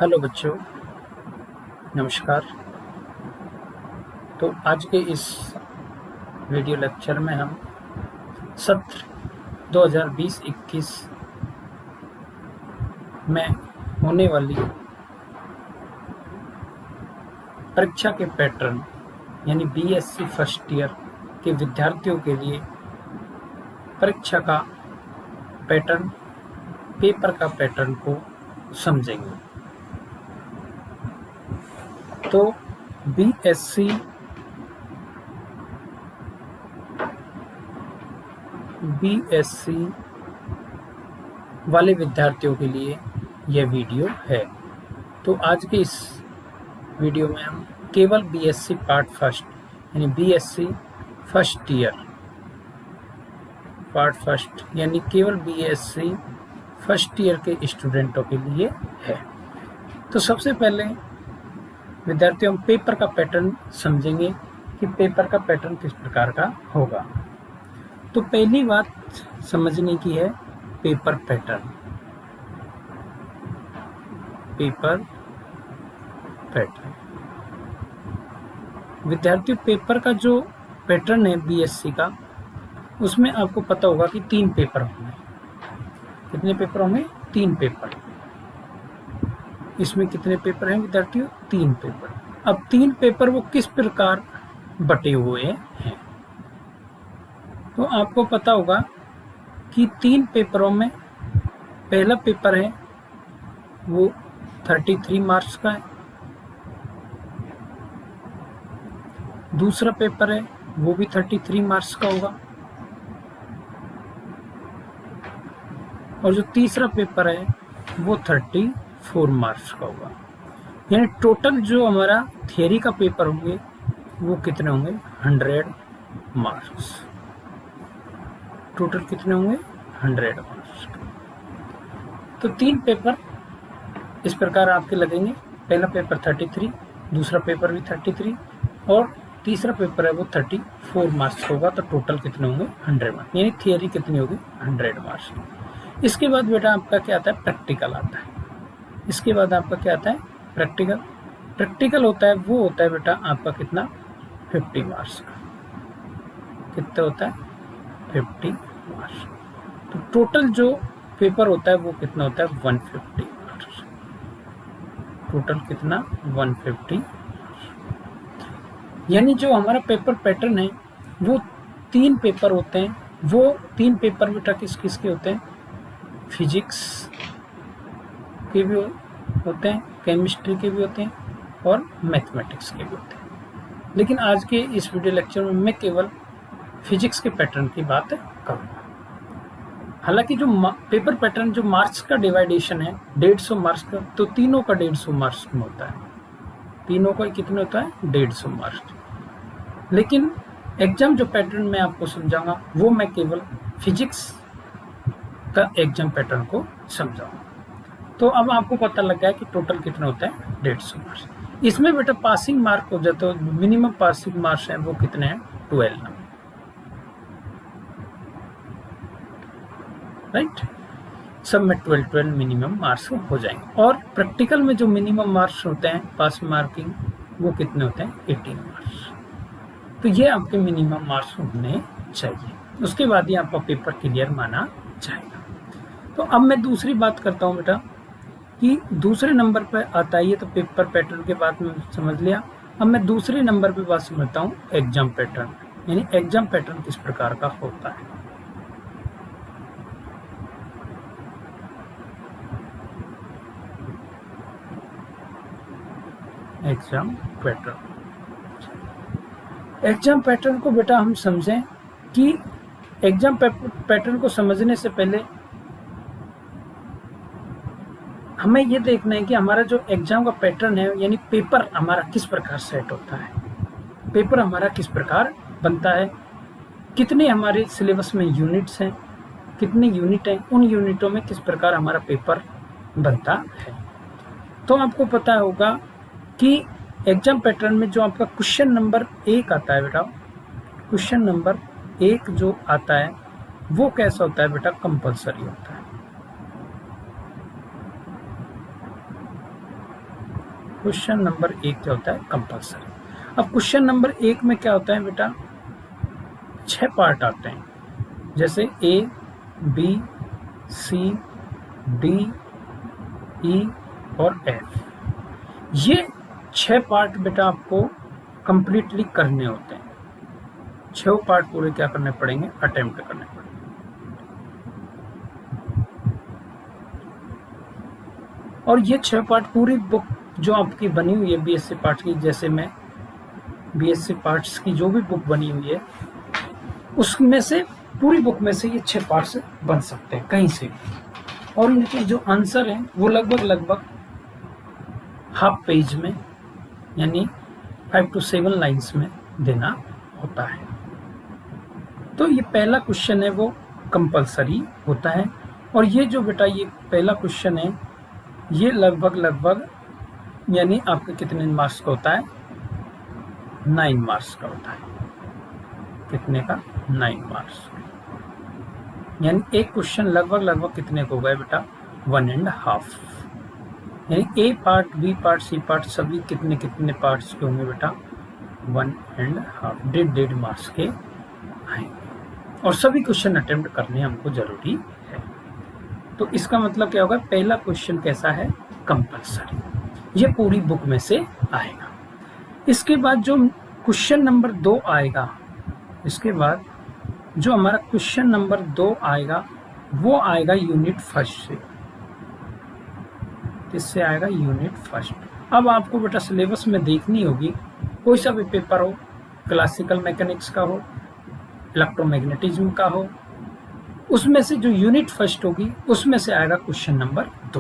Hello बच्चों, नमस्कार। तो आज के इस वीडियो लेक्चर में हम सत्र 2020-21 में होने वाली परीक्षा के पैटर्न यानी बीएससी फर्स्ट ईयर के विद्यार्थियों के लिए परीक्षा का पैटर्न, पेपर का पैटर्न को समझेंगे। तो बीएससी वाले विद्यार्थियों के लिए यह वीडियो है। तो आज के इस वीडियो में हम केवल बीएससी पार्ट फर्स्ट यानी BSc first year part first यानी केवल बीएससी फर्स्ट ईयर के स्टूडेंटों के लिए है। तो सबसे पहले विद्यार्थियों हम पेपर का पैटर्न समझेंगे कि पेपर का पैटर्न किस प्रकार का होगा। तो पहली बात समझने की है पेपर पैटर्न। विद्यार्थियों, पेपर का जो पैटर्न है बीएससी का, उसमें आपको पता होगा कि 3 पेपर होंगे। कितने पेपर होंगे? 3 पेपर। इसमें कितने पेपर हैं विद्यार्थियों? 3 पेपर। अब 3 पेपर वो किस प्रकार बटे हुए हैं? तो आपको पता होगा कि 3 पेपरों में पहला पेपर है वो 33 मार्क्स का है, दूसरा पेपर है वो भी 33 मार्क्स का होगा, और जो तीसरा पेपर है वो 34 मार्क्स का होगा। यानी टोटल जो हमारा थियरी का पेपर होंगे वो कितने होंगे? 100 मार्क्स। टोटल कितने होंगे? 100 मार्क्स। तो 3 पेपर इस प्रकार आपके लगेंगे। पहला पेपर 33, दूसरा पेपर भी 33 और तीसरा पेपर है वो 34 मार्क्स होगा। तो टोटल कितने होंगे? 100 मार्क्स। यानी थियरी कितनी होगी? 100 मार्क्स। इसके बाद बेटा आपका क्या आता है? प्रैक्टिकल आता है। इसके बाद आपका क्या आता है? प्रैक्टिकल। प्रैक्टिकल होता है वो होता है बेटा आपका कितना? 50 मार्क्स का। कितना होता है? 50 मार्क्स। तो टोटल जो पेपर होता है वो कितना होता है? 150 मार्क्स। टोटल कितना? 150। यानी जो हमारा पेपर पैटर्न है वो 3 पेपर होते हैं। वो 3 पेपर बेटा किस किस के होते हैं? फिजिक्स के भी होते हैं, केमिस्ट्री के भी होते हैं और मैथमेटिक्स के भी होते हैं। लेकिन आज के इस वीडियो लेक्चर में मैं केवल फिजिक्स के पैटर्न की बात करूँगा। हालांकि जो पेपर पैटर्न जो मार्क्स का डिवाइडेशन है 150 मार्क्स का, तो तीनों का 150 मार्क्स में होता है। तीनों का कितने होता है? 150 मार्क्स। लेकिन एग्जाम जो पैटर्न मैं आपको समझाऊंगा वो मैं केवल फिजिक्स का एग्जाम पैटर्न को समझाऊंगा। तो अब आपको पता लग गया कि टोटल कितना होता है? 150 मार्क्स। इसमें बेटा पासिंग मार्क हो जाता है, मिनिमम पासिंग मार्क्स हैं वो कितने हैं? 12 नंबर। राइट, सब में 12 मिनिमम मार्क्स हो जाएंगे। और प्रैक्टिकल में जो मिनिमम मार्क्स होते हैं पास मार्किंग वो कितने होते हैं? 18 मार्क्स। तो ये आपके मिनिमम मार्क्स होने चाहिए। उसके बाद ही आपका पेपर क्लियर माना जाएगा। तो अब मैं दूसरी बात करता हूँ बेटा कि दूसरे नंबर पर आता है। ये तो पेपर पैटर्न के बाद में समझ लिया। अब मैं दूसरे नंबर पे बात समझता हूँ एग्जाम पैटर्न। यानी एग्जाम पैटर्न किस प्रकार का होता है। एग्जाम पैटर्न को बेटा हम समझें कि एग्जाम पैटर्न को समझने से पहले हमें ये देखना है कि हमारा जो एग्जाम का पैटर्न है यानी पेपर हमारा किस प्रकार सेट होता है, पेपर हमारा किस प्रकार बनता है, कितने हमारे सिलेबस में यूनिट्स हैं, कितने यूनिट हैं, उन यूनिटों में किस प्रकार हमारा पेपर बनता है। तो आपको पता होगा कि एग्जाम पैटर्न में जो आपका क्वेश्चन नंबर 1 आता है बेटा, क्वेश्चन नंबर 1 जो आता है वो कैसा होता है बेटा? कंपल्सरी होता है। क्वेश्चन नंबर 1 क्या होता है, कंपल्सरी। अब क्वेश्चन नंबर 1 में क्या होता है बेटा, 6 पार्ट आते हैं, जैसे ए, बी, सी, डी, ई और एफ। ये 6 पार्ट बेटा आपको कंप्लीटली करने होते हैं। 6 पार्ट पूरे क्या करने पड़ेंगे, अटेम्प्ट करने पड़ेंगे। और ये 6 पार्ट पूरी बुक जो आपकी बनी हुई है बीएससी पार्ट्स की, जैसे मैं बीएससी पार्ट्स की जो भी बुक बनी हुई है उसमें से, पूरी बुक में से ये 6 पार्ट्स बन सकते हैं कहीं से भी। और इनके जो आंसर हैं वो लगभग हाफ पेज में, यानी 5 to 7 लाइन्स में देना होता है। तो ये पहला क्वेश्चन है वो कंपल्सरी होता है। और ये जो बेटा ये पहला क्वेश्चन है ये लगभग यानी आपके कितने मार्क्स का होता है, 9 मार्क्स का होता है। कितने का, 9 मार्क्स। यानी एक क्वेश्चन लगभग कितने को हो गए बेटा, 1.5। यानी A part, B part, C part सभी कितने पार्ट्स के होंगे बेटा, 1.5, 1.5 मार्क्स के आएंगे। और सभी क्वेश्चन अटेम्प्ट करने हमको जरूरी है। तो इसका मतलब क्या होगा, पहला क्वेश्चन कैसा है, कंपल्सरी, ये पूरी बुक में से आएगा। इसके बाद जो क्वेश्चन नंबर 2 आएगा, इसके बाद जो हमारा क्वेश्चन नंबर 2 आएगा वो आएगा यूनिट फर्स्ट से। किससे आएगा, यूनिट फर्स्ट। अब आपको बेटा सिलेबस में देखनी होगी, कोई सा भी पेपर हो, क्लासिकल मैकेनिक्स का हो, इलेक्ट्रोमैग्नेटिज्म का हो, उसमें से जो यूनिट फर्स्ट होगी उसमें से आएगा क्वेश्चन नंबर 2।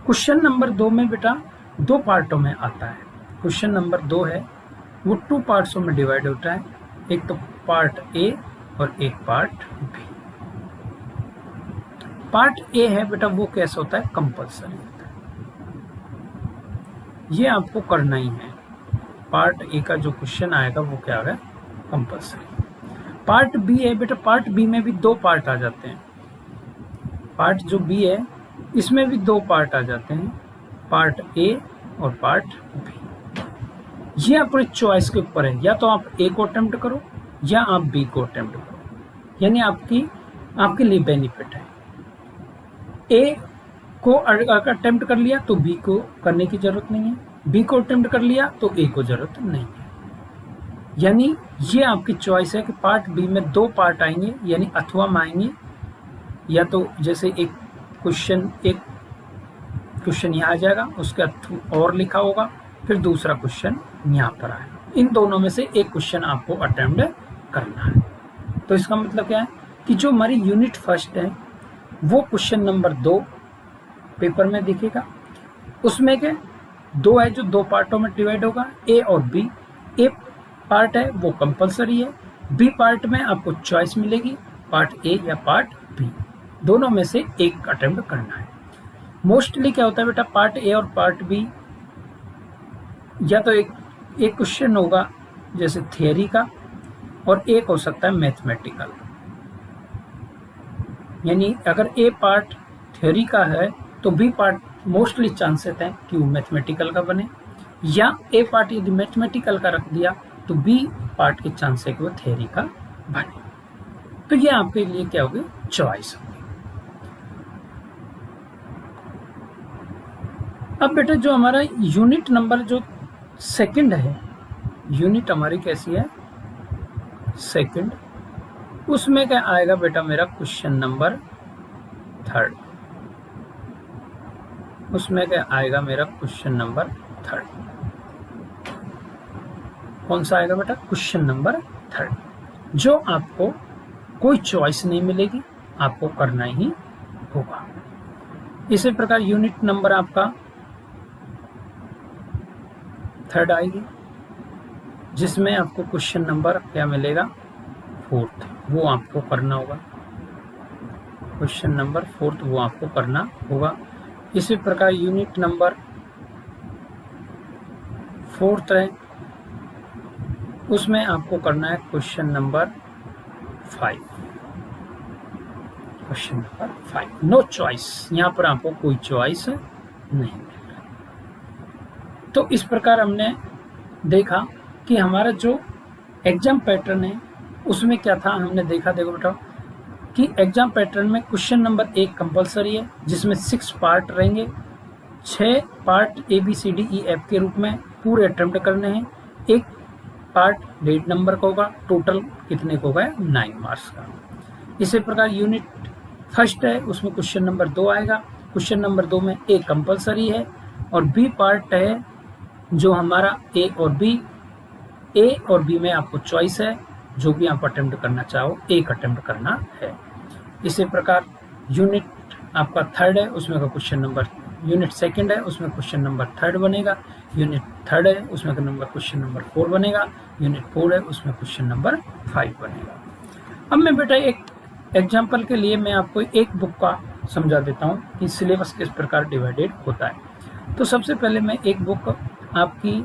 क्वेश्चन नंबर 2 में बेटा 2 पार्टों में आता है। क्वेश्चन नंबर 2 है वो 2 पार्ट्सों में डिवाइड होता है, एक तो पार्ट ए और एक पार्ट बी। पार्ट ए है बेटा वो कैसा होता है, कंपल्सरी होता है, ये आपको करना ही है। पार्ट ए का जो क्वेश्चन आएगा वो क्या है, कंपल्सरी। पार्ट बी है बेटा, पार्ट बी में भी 2 पार्ट आ जाते हैं। पार्ट जो बी है इसमें भी 2 पार्ट आ जाते हैं, पार्ट ए और पार्ट बी। ये अपने चॉइस के ऊपर है, या तो आप ए को अटेम्प्ट करो या आप बी को अटेम्प्ट करो, यानी आपके लिए बेनिफिट है। ए को अटेम्प्ट कर लिया तो बी को करने की जरूरत नहीं है, बी को अटेम्प्ट कर लिया तो ए को जरूरत नहीं है। यानी ये आपकी चॉइस है कि पार्ट बी में 2 पार्ट आएंगे, यानी अथवा में आएंगे, या तो जैसे एक क्वेश्चन यहाँ आ जाएगा, उसके और लिखा होगा, फिर दूसरा क्वेश्चन यहाँ पर आएगा। इन दोनों में से एक क्वेश्चन आपको अटेम्प्ट करना है। तो इसका मतलब क्या है कि जो हमारी यूनिट फर्स्ट है वो क्वेश्चन नंबर 2 पेपर में दिखेगा, उसमें के 2 है जो 2 पार्टों में डिवाइड होगा, ए और बी। ए पार्ट है वो कंपल्सरी है, बी पार्ट में आपको चॉइस मिलेगी, पार्ट ए या पार्ट बी, दोनों में से एक अटेम्प्ट करना है। मोस्टली क्या होता है बेटा, पार्ट ए और पार्ट बी या तो एक क्वेश्चन होगा जैसे थियरी का, और एक हो सकता है मैथमेटिकल। यानी अगर ए पार्ट थियरी का है तो बी पार्ट मोस्टली चांसेस हैं कि वो मैथमेटिकल का बने, या ए पार्ट यदि मैथमेटिकल का रख दिया तो बी पार्ट के चांस है कि वो थियरी का बने। तो ये आपके लिए क्या होगी, चॉइस होगी। अब बेटा जो हमारा यूनिट नंबर जो सेकंड है, यूनिट हमारी कैसी है, सेकंड, उसमें क्या आएगा बेटा मेरा क्वेश्चन नंबर 3। उसमें क्या आएगा मेरा क्वेश्चन नंबर 3। कौन सा आएगा बेटा, क्वेश्चन नंबर 3, जो आपको कोई चॉइस नहीं मिलेगी, आपको करना ही होगा। इसी प्रकार यूनिट नंबर आपका 3 आएगी, जिसमें आपको क्वेश्चन नंबर क्या मिलेगा, 4, वो आपको करना होगा। क्वेश्चन नंबर 4 वो आपको करना होगा। इसी प्रकार यूनिट नंबर 4 है, उसमें आपको करना है question number 5। Question number 5, no choice, यहाँ पर आपको कोई चॉइस नहीं मिल रहा। तो इस प्रकार हमने देखा कि हमारा जो एग्जाम पैटर्न है उसमें क्या था। हमने देखा, देखो बेटा, कि एग्जाम पैटर्न में क्वेश्चन नंबर 1 कंपलसरी है जिसमें 6 पार्ट रहेंगे, 6 पार्ट ABCDEF के रूप में पूरे अटेम्प्ट करने हैं। एक पार्ट 1.5 नंबर का होगा, टोटल कितने का होगा, 9 मार्क्स का। इसी प्रकार यूनिट फर्स्ट है, उसमें क्वेश्चन नंबर 2 आएगा। क्वेश्चन नंबर 2 में A कंपलसरी है और B पार्ट है जो हमारा A और B में आपको चॉइस है, जो भी आप अटेम्प्ट करना चाहो एक अटेम्प्ट करना है। इसी प्रकार यूनिट आपका थर्ड है, उसमें का क्वेश्चन नंबर, यूनिट सेकंड है उसमें क्वेश्चन नंबर 3 बनेगा, यूनिट थर्ड है उसमें का नंबर क्वेश्चन नंबर 4 बनेगा, यूनिट 4 है उसमें क्वेश्चन नंबर 5 बनेगा। अब मैं बेटा एक एग्जाम्पल के लिए मैं आपको एक बुक का समझा देता हूँ कि सिलेबस किस प्रकार डिवाइडेड होता है। तो सबसे पहले मैं एक बुक आपकी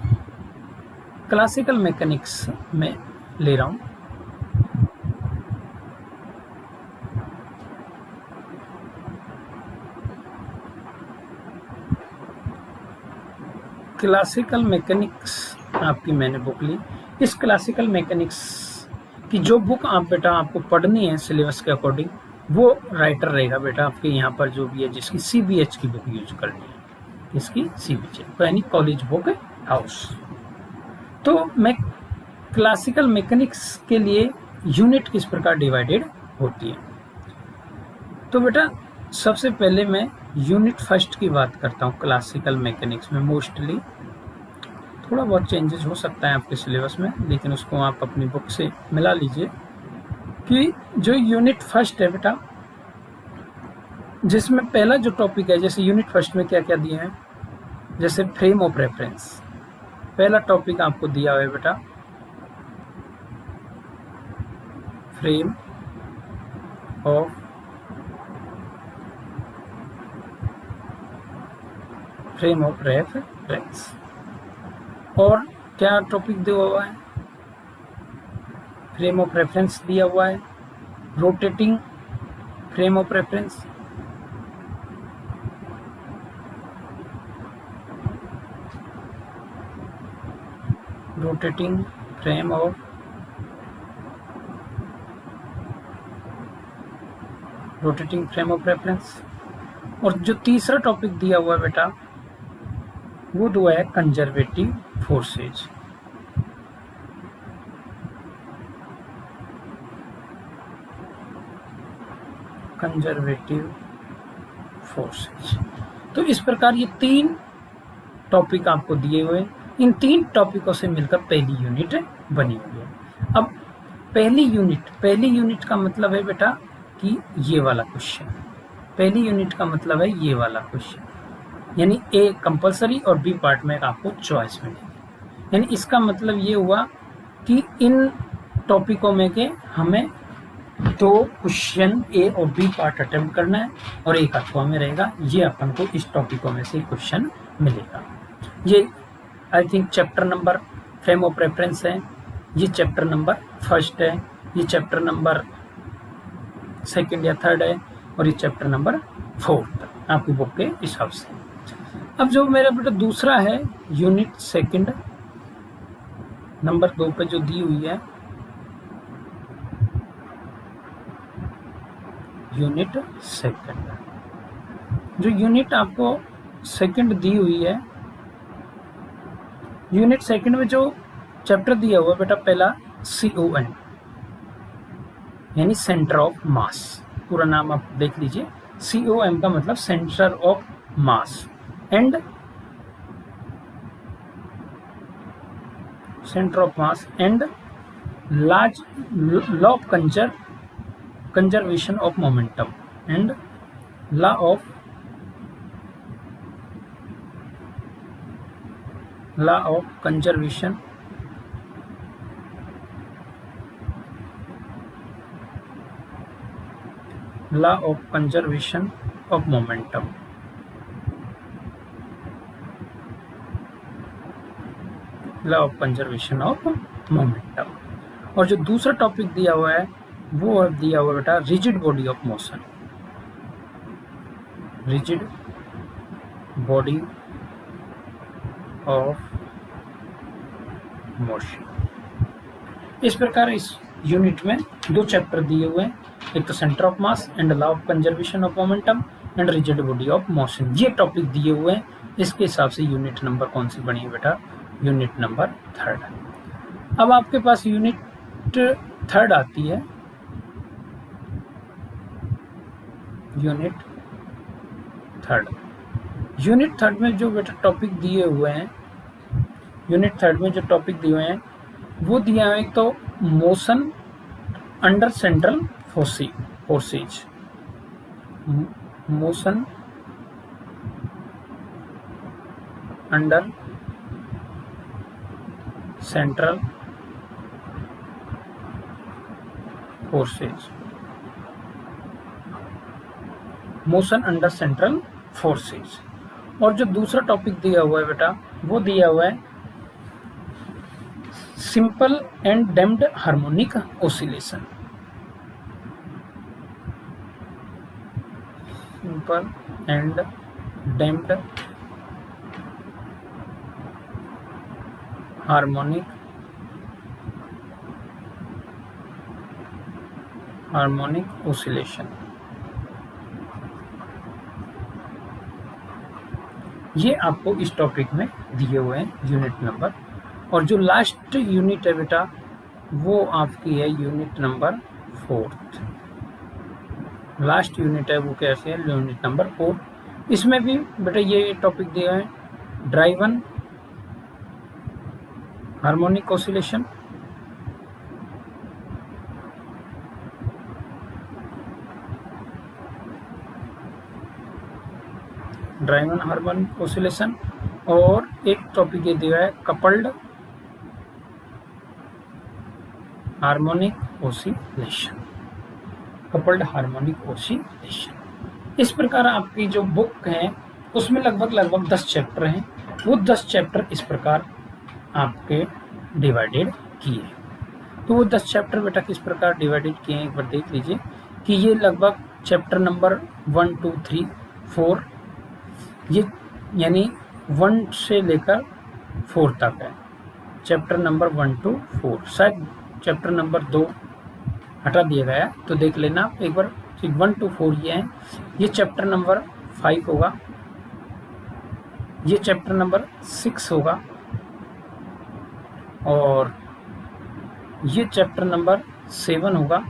क्लासिकल मैकेनिक्स में ले रहा हूँ। क्लासिकल मैकेनिक्स आपकी मैंने बुक ली। इस क्लासिकल मैकेनिक्स की जो बुक आप बेटा आपको पढ़नी है सिलेबस के अकॉर्डिंग, वो राइटर रहेगा बेटा आपके यहाँ पर जो भी है, जिसकी CBH की बुक यूज करनी है, इसकी CBH यानी कॉलेज बुक हाउस। तो मैं क्लासिकल मैकेनिक्स के लिए यूनिट किस प्रकार डिवाइडेड होती है, तो बेटा सबसे पहले मैं यूनिट फर्स्ट की बात करता हूँ। क्लासिकल मैकेनिक्स में मोस्टली थोड़ा बहुत चेंजेस हो सकता है आपके सिलेबस में, लेकिन उसको आप अपनी बुक से मिला लीजिए कि जो यूनिट फर्स्ट है बेटा, जिसमें पहला जो टॉपिक है, जैसे यूनिट फर्स्ट में क्या क्या दिया है, जैसे फ्रेम ऑफ रेफरेंस, पहला टॉपिक आपको दिया हुआ है बेटा फ्रेम ऑफ रेफरेंस। और क्या टॉपिक दिया हुआ है, फ्रेम ऑफ रेफरेंस दिया हुआ है, rotating frame of reference, rotating frame of reference. और जो तीसरा टॉपिक दिया हुआ है बेटा वो दुआ है कंजर्वेटिव फोर्सेज। तो इस प्रकार ये 3 टॉपिक आपको दिए हुए, इन 3 टॉपिकों से मिलकर पहली यूनिट बनी हुई है। अब पहली यूनिट का मतलब है बेटा कि ये वाला क्वेश्चन, पहली यूनिट का मतलब है ये वाला क्वेश्चन, यानी A कंपलसरी और B पार्ट में आपको चॉइस मिलेगी। यानी इसका मतलब ये हुआ कि इन टॉपिकों में के हमें 2 क्वेश्चन A और B पार्ट अटेम्प्ट करना है और एक अथवा में रहेगा, ये अपन को इस टॉपिकों में से क्वेश्चन मिलेगा। ये I think chapter number frame of reference है, ये चैप्टर नंबर फर्स्ट है, ये चैप्टर नंबर सेकंड या थर्ड है, और ये चैप्टर नंबर 4 आपकी बुक के हिसाब से। अब जो मेरा बेटा दूसरा है यूनिट सेकंड नंबर 2 पे जो दी हुई है यूनिट सेकंड, जो यूनिट आपको सेकंड दी हुई है, यूनिट सेकंड में जो चैप्टर दिया हुआ बेटा पहला COM यानी सेंटर ऑफ मास, पूरा नाम आप देख लीजिए। COM का मतलब centre of mass and large law of conservation of momentum and law of conservation of momentum. Law of conservation of momentum. और जो दूसरा टॉपिक दिया हुआ है वो दिया हुआ बेटा rigid body of motion, rigid body of motion. इस प्रकार इस यूनिट में दो चैप्टर दिए हुए हैं, एक तो centre of mass and law of conservation of momentum and rigid body of motion, ये टॉपिक दिए हुए हैं। इसके हिसाब से यूनिट नंबर कौन सी बनी है बेटा? Unit number 3। अब आपके पास यूनिट 3 आती है, यूनिट 3। यूनिट 3 में जो बेटा टॉपिक दिए हुए हैं, यूनिट 3 में जो टॉपिक दिए हुए हैं वो दिया है, एक तो motion under central forces, motion under central forces, motion under central forces. और जो दूसरा टॉपिक दिया हुआ है बेटा वो दिया हुआ है simple and damped harmonic oscillation, simple and damped harmonic oscillation. ये आपको इस टॉपिक में दिए हुए हैं यूनिट नंबर। और जो लास्ट यूनिट है बेटा वो आपकी है यूनिट नंबर 4। लास्ट यूनिट है वो कैसे है? Unit number 4। इसमें भी बेटा ये टॉपिक दिया है driven harmonic oscillation, driven harmonic oscillation. और एक टॉपिक ये दिया है coupled harmonic oscillation, coupled harmonic oscillation. इस प्रकार आपकी जो बुक है उसमें लगभग 10 चैप्टर हैं। वो 10 चैप्टर इस प्रकार आपके डिवाइडेड किए। तो वो 10 चैप्टर बेटा किस प्रकार डिवाइडेड किए हैं एक बार देख लीजिए कि ये लगभग चैप्टर नंबर 1, 2, 3, 4, ये यानी 1 से लेकर 4 तक है। चैप्टर नंबर 1 to 4, शायद चैप्टर नंबर 2 हटा दिया गया है तो देख लेना एक बार। 1 to 4 ये है। ये चैप्टर नंबर 5 होगा, ये चैप्टर नंबर 6 होगा, और ये चैप्टर नंबर 7 होगा,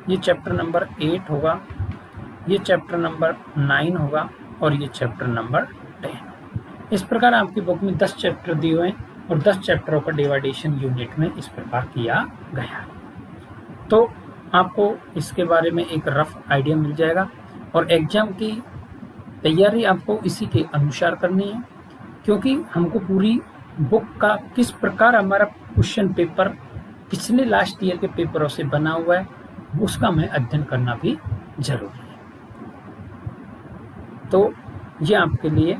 ये चैप्टर नंबर 8 होगा, ये चैप्टर नंबर 9 होगा, और ये चैप्टर नंबर 10। इस प्रकार आपकी बुक में 10 चैप्टर दिए हुए हैं और 10 चैप्टरों का डिवाइडेशन यूनिट में इस प्रकार किया गया। तो आपको इसके बारे में एक रफ आइडिया मिल जाएगा और एग्जाम की तैयारी आपको इसी के अनुसार करनी है, क्योंकि हमको पूरी बुक का किस प्रकार हमारा क्वेश्चन पेपर पिछले लास्ट ईयर के पेपरों से बना हुआ है उसका हमें अध्ययन करना भी जरूरी है। तो ये आपके लिए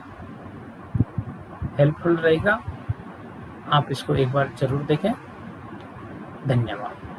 हेल्पफुल रहेगा, आप इसको एक बार जरूर देखें। धन्यवाद।